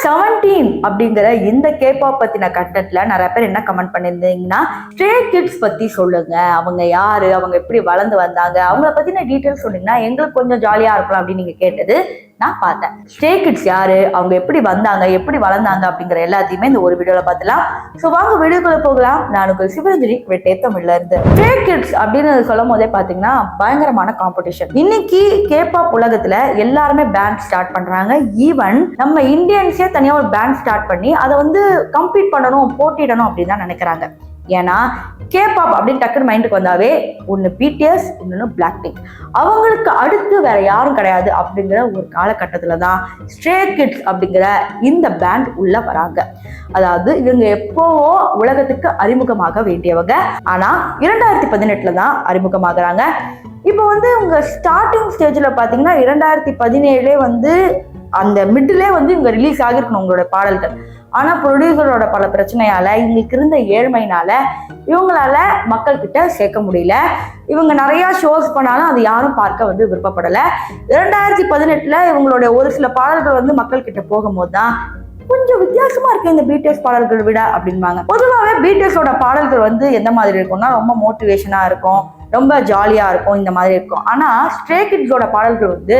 17 அப்படிங்கிற இந்த கேபாப் பத்தின கண்டென்ட்ல நிறைய பேர் என்ன கமெண்ட் பண்ணியிருந்தீங்கன்னா, ஸ்ட்ரே கிட்ஸ் பத்தி சொல்லுங்க, அவங்க யாரு, அவங்க எப்படி வளர்ந்து வந்தாங்க, அவங்கள பத்தின டீட்டெயில்ஸ் சொன்னீங்கன்னா எங்களுக்கு கொஞ்சம் ஜாலியா இருக்கலாம் அப்படின்னு நீங்க கேட்டது நான் பார்த்தேன். ஸ்ட்ரே கிட்ஸ் யாரு, அவங்க எப்படி வந்தாங்க, எப்படி வளர்ந்தாங்க அப்படிங்கிற எல்லாத்தையுமே இந்த ஒரு வீடியோல பார்த்துலாம். ஸோ வாங்க வீடியோக்குள்ள போகலாம். நான் உங்கள் சிவரஞ்சனி வெட்டே தமிழ்ல இருந்து. ஸ்ட்ரே கிட்ஸ் அப்படின்னு சொல்லும் போதே பாத்தீங்கன்னா பயங்கரமான காம்படிஷன். இன்னைக்கு கேபாப் உலகத்துல எல்லாருமே பேண்ட் ஸ்டார்ட் பண்றாங்க. ஈவன் நம்ம இந்தியன்ஸே தனியா ஒரு பேண்ட் ஸ்டார்ட் பண்ணி அதை வந்து கம்பீட் பண்ணணும், போட்டிடணும் அப்படின்னு தான் நினைக்கிறாங்க. ஏன்னா கேபாப் அப்படின்னு டக்குன்னு மைண்டுக்கு வந்தாவே ஒன்று பிடிஎஸ், இன்னொன்று பிளாக் பிங்க். அவங்களுக்கு அடுத்து வேற யாரும் கிடையாது அப்படிங்கிற ஒரு காலகட்டத்தில் தான் ஸ்ட்ரே கிட்ஸ் அப்படிங்கிற இந்த பேண்ட் உள்ள வராங்க. அதாவது இவங்க எப்போவோ உலகத்துக்கு அறிமுகமாக வேண்டியவங்க, ஆனா 2018 தான் அறிமுகமாகறாங்க. இப்போ வந்து உங்க ஸ்டார்டிங் ஸ்டேஜ்ல பாத்தீங்கன்னா 2017 வந்து அந்த மிடிலே வந்து இவங்க ரிலீஸ் ஆகிருக்கணும் உங்களோட பாடல்கள். ஆனா ப்ரொடியூசரோட பல பிரச்சனையால, இவங்களுக்கு இருந்த ஏழ்மையினால இவங்களால மக்கள் கிட்ட சேர்க்க முடியல. இவங்க நிறைய ஷோஸ் பண்ணாலும் அது யாரும் பார்க்க வந்து விருப்பப்படலை. 2018 இவங்களுடைய ஒரு சில பாடல்கள் வந்து மக்கள் கிட்ட போகும்போது தான் கொஞ்சம் வித்தியாசமா இருக்கு இந்த பிடிஎஸ் பாடல்கள் விட அப்படின்பாங்க. பொதுவாகவே பிடிஎஸோட பாடல்கள் வந்து எந்த மாதிரி இருக்கும்னா ரொம்ப மோட்டிவேஷனா இருக்கும், ரொம்ப ஜாலியா இருக்கும், இந்த மாதிரி இருக்கும். ஆனா ஸ்ட்ரே கிட்ஸோட பாடல்கள் வந்து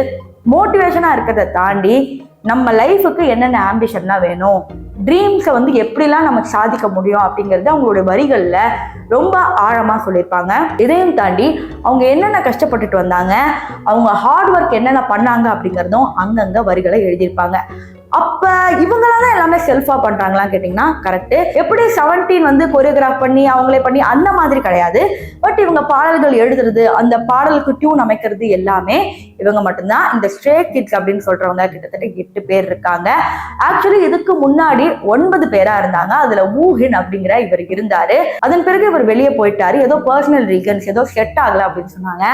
மோட்டிவேஷனா இருக்கிறத தாண்டி நம்ம லைஃபுக்கு என்னென்ன ஆம்பிஷன்லாம் வேணும், ட்ரீம்ஸை வந்து எப்படிலாம் நம்ம சாதிக்க முடியும் அப்படிங்கிறது அவங்களுடைய வரிகளில் ரொம்ப ஆழமாக சொல்லியிருப்பாங்க. இதையும் தாண்டி அவங்க என்னென்ன கஷ்டப்பட்டுட்டு வந்தாங்க, அவங்க ஹார்ட் ஒர்க் என்னென்ன பண்ணாங்க அப்படிங்கிறதும் அங்கங்கே வரிகளை எழுதியிருப்பாங்க. அப்ப இவங்களாதான் எல்லாமே செல்ஃபா பண்றாங்களான்னு கேட்டீங்கன்னா கரெக்ட். எப்படி 17 வந்து கொரியோகிராஃப் பண்ணி அவங்களே பண்ணி அந்த மாதிரி கிடையாது. பட் இவங்க பாடல்கள் எழுதுறது, அந்த பாடலுக்கு டியூன் அமைக்கிறது எல்லாமே இவங்க மட்டும்தான். இந்த ஸ்ட்ரே கிட்ஸ் அப்படின்னு சொல்றவங்க கிட்டத்தட்ட 8 பேர் இருக்காங்க. ஆக்சுவலி இதுக்கு முன்னாடி 9 பேரா இருந்தாங்க. அதுல வூஹின் அப்படிங்கிற இவர் இருந்தாரு. அதன் பிறகு இவர் வெளியே போயிட்டாரு. ஏதோ பர்சனல் ரீசன்ஸ், ஏதோ செட் ஆகல அப்படின்னு சொன்னாங்க.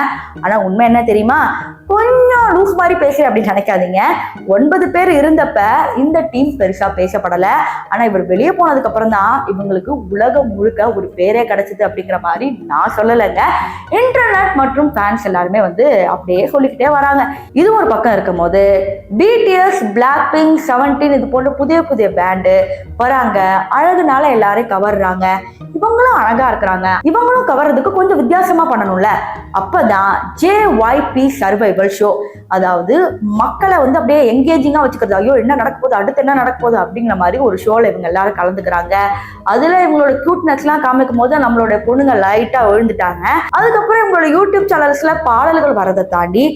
ஆனா உண்மை என்ன தெரியுமா, கொஞ்சம் லூஸ் மாதிரி பேசுறேன் அப்படின்னு நினைக்காதீங்க. 9 பேர் இருந்தப்ப இந்த டீம் பெருசா பேசப்படல. ஆனா இவர் வெளியே போனதுக்கு அப்புறம் தான் இவங்களுக்கு உலகம் முழுக்க ஒரு பேரே கிடைச்சது அப்படிங்கிற மாதிரி நான் சொல்லலைங்க. இன்டர்நெட் மற்றும் ஃபேன்ஸ் எல்லாருமே வந்து அப்படியே சொல்லிக்கிட்டே வராங்க. இது ஒரு பக்கம் இருக்கும் போது பிடிஎஸ், பிளாக் பிங்க், 17 இது போன்ற புதிய புதிய பேண்டு வராங்க. அழகுனால எல்லாரையும் கவர்றாங்க. இவங்களும் அழகா இருக்கிறாங்க, இவங்களும் கவர்றதுக்கு கொஞ்சம் வித்தியாசமா பண்ணணும்ல. அப்பதான் JYP சர்வைவல் ஷோ, அதாவது மக்களை வந்து அப்படியே என்கேஜிங்கா வச்சுக்கிறது. ஐயோ என்ன நடக்க போகுது, அடுத்து என்ன நடக்க போகுது அப்படிங்கிற மாதிரி ஒரு ஷோல இவங்க எல்லாரும் கலந்துக்கிறாங்க. அதுல இவங்களோட கியூட்னஸ் எல்லாம் காமிக்கும் போது நம்மளோட பொண்ணுங்க லைட்டா விழுந்துட்டாங்க. அதுக்கப்புறம் இவங்களோட யூடியூப் சேனல்ஸ்ல பாடல்கள் வரதை தாண்டி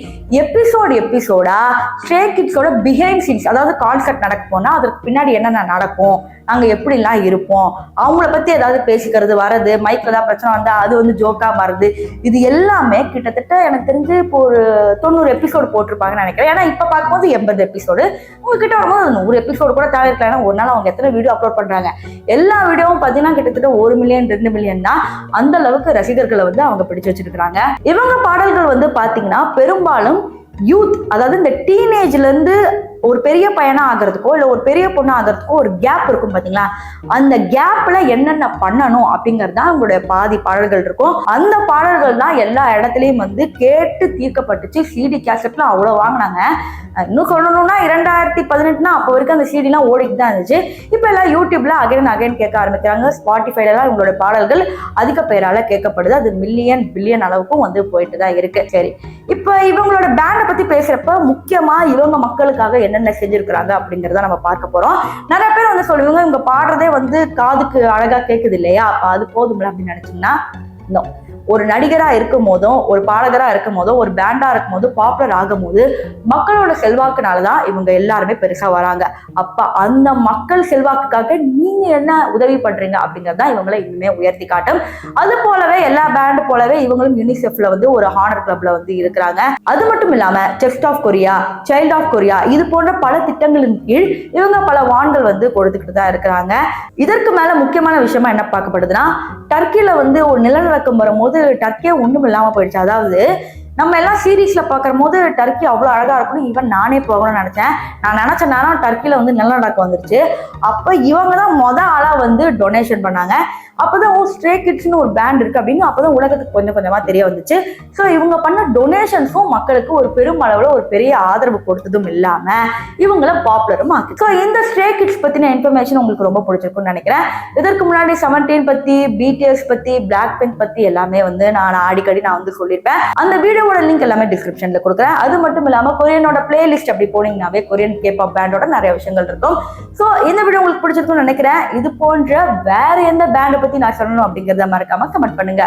எபிசோடா ஸ்ட்ரே கிட்ஸோட பிஹைண்ட் சீன்ஸ், அதாவது கான்செப்ட் நடக்க போனா அதற்கு பின்னாடி என்னென்ன நடக்கும், நாங்க எப்படிலாம் இருப்போம், அவங்கள பத்தி ஏதாவது பேசிக்கிறது வரது, மைக்ல ஏதாவது பிரச்சனை வந்தா அது வந்து ஜோக்கா மாறுது. இது எல்லாமே கிட்டத்தட்ட எனக்கு தெரிஞ்சு இப்போ ஒரு 90 எபிசோடு போட்டிருப்பாங்கன்னு நினைக்கிறேன். ஏன்னா இப்ப பார்க்கும்போது 80 எபிசோடு, உங்ககிட்ட வரும்போது 100 எபிசோடு கூட தேவை இருக்கலாம். ஏன்னா ஒரு நாள் அவங்க எத்தனை வீடியோ அப்லோட் பண்றாங்க. எல்லா வீடியோவும் பார்த்தீங்கன்னா கிட்டத்தட்ட 1 மில்லியன் 2 மில்லியன் தான். அந்த அளவுக்கு ரசிகர்களை வந்து அவங்க பிடிச்சு வச்சிருக்காங்க. இவங்க பாடல்கள் வந்து பாத்தீங்கன்னா பெரும்பாலும் யூத், அதாவது இந்த டீனேஜ்ல இருந்து ஒரு பெரிய பையனா ஆகிறதுக்கோ இல்லை ஒரு பெரிய பொண்ணா ஆகிறதுக்கோ ஒரு கேப் இருக்கும் பாத்தீங்களா, அந்த கேப்ல என்னென்ன பண்ணணும் அப்படிங்கிறது தான் அவங்களுடைய பாதி பாடல்கள் இருக்கும். அந்த பாடல்கள் தான் எல்லா இடத்துலயும் வந்து கேட்டு தீர்க்கப்பட்டுச்சு. சிடி கேசட்லாம் அவ்வளவு வாங்கினாங்க. இன்னும் சொல்லணும்னா 2018 அப்போ வரைக்கும் அந்த சிடிலாம் ஓடிட்டு தான் இருந்துச்சு. இப்போ எல்லாம் யூடியூப்ல அகைன் கேட்க ஆரம்பிக்கிறாங்க. ஸ்பாட்டிஃபைல எல்லாம் இவங்களோட பாடல்கள் அதிக பேரால கேட்கப்படுது. அது மில்லியன் பில்லியன் அளவுக்கும் வந்து போயிட்டு தான் இருக்கு. சரி, இப்போ இவங்களோட பேண்டை பத்தி பேசுறப்ப முக்கியமா இவங்க மக்களுக்காக என்னென்ன செஞ்சிருக்கிறாங்க அப்படிங்கிறத நம்ம பார்க்க போறோம். நிறைய பேர் வந்து சொல்லுவாங்க இவங்க பாடுறதே வந்து காதுக்கு அழகா கேட்குது இல்லையா, அப்ப அது போதும்ல அப்படின்னு நினைச்சீங்கன்னா ஒரு நடிகரா இருக்கும் போதும், ஒரு பாடகரா இருக்கும் போதும், ஒரு பேண்டா இருக்கும் போது, பாப்புலர் ஆகும் போது மக்களோட செல்வாக்குனாலதான் இவங்க எல்லாருமே பெருசா வராங்க. அப்ப அந்த மக்கள் செல்வாக்குக்காக நீங்க என்ன உதவி பண்றீங்க அப்படிங்கறத இவங்களை இன்னுமே உயர்த்தி காட்டும். அது போலவே எல்லா பேண்டு போலவே இவங்களும் யூனிசெஃப்ல வந்து ஒரு ஹானர் கிளப்ல வந்து இருக்கிறாங்க. அது மட்டும் இல்லாம chef of Korea, child of Korea இது போன்ற பல திட்டங்களின் கீழ் இவங்க பல வான்கள் வந்து கொடுத்துக்கிட்டு தான் இருக்கிறாங்க. இதற்கு மேல முக்கியமான விஷயமா என்ன பார்க்கப்படுதுன்னா, டர்க்கில வந்து ஒரு நிலநடுக்கம் வரும்போது டர்க்கியே ஒண்ணும் இல்லாம போயிடுச்சு. அதாவது நம்ம எல்லாம் சீரீஸ்ல பாக்குற போது டர்க்கி அவ்வளவு அழகா இருக்கணும், ஈவன் நானே போகணும்னு நினைச்சேன். நான் நினைச்ச நேரம் டர்க்கில வந்து நிலநடுக்கம் வந்துருச்சு. அப்ப இவங்க தான் ஆளா வந்து டொனேஷன் பண்ணாங்க. அப்பதான் ஸ்ட்ரே கிட்ஸ்னு ஒரு பேண்ட் இருக்கு அப்படின்னு அப்பதான் உலகத்துக்கு கொஞ்சம் கொஞ்சமா தெரிய வந்துச்சு. ஸோ இவங்க பண்ண டொனேஷன்ஸும் மக்களுக்கு ஒரு பெரும் அளவுல ஒரு பெரிய ஆதரவு கொடுத்ததும் இல்லாம இவங்கள பாப்புலரும் ஆக்கு. ஸோ இந்த ஸ்ட்ரே கிட்ஸ் பத்தின இன்ஃபர்மேஷன் உங்களுக்கு ரொம்ப பிடிச்சிருக்கும்னு நினைக்கிறேன். இதற்கு முன்னாடி 17 பத்தி, BTS பத்தி, பிளாக் பிங்க் பத்தி எல்லாமே நான் அடிக்கடி சொல்லியிருப்பேன். அந்த வீடியோவோட லிங்க் எல்லாமே டிஸ்கிரிப்ஷன்ல கொடுக்குறேன். அது மட்டும் இல்லாம கொரியனோட பிளேலிஸ்ட் அப்படி போனீங்கன்னாவே கொரியன் கேபாப் பேண்டோட நிறைய விஷயங்கள் இருக்கும். ஸோ இந்த வீடியோ உங்களுக்கு பிடிச்சிருக்கும்னு நினைக்கிறேன். இது போன்ற வேற எந்த பேண்டை பத்தி நான் சொல்லணும் அப்படிங்கறத மறக்காம கமெண்ட் பண்ணுங்க.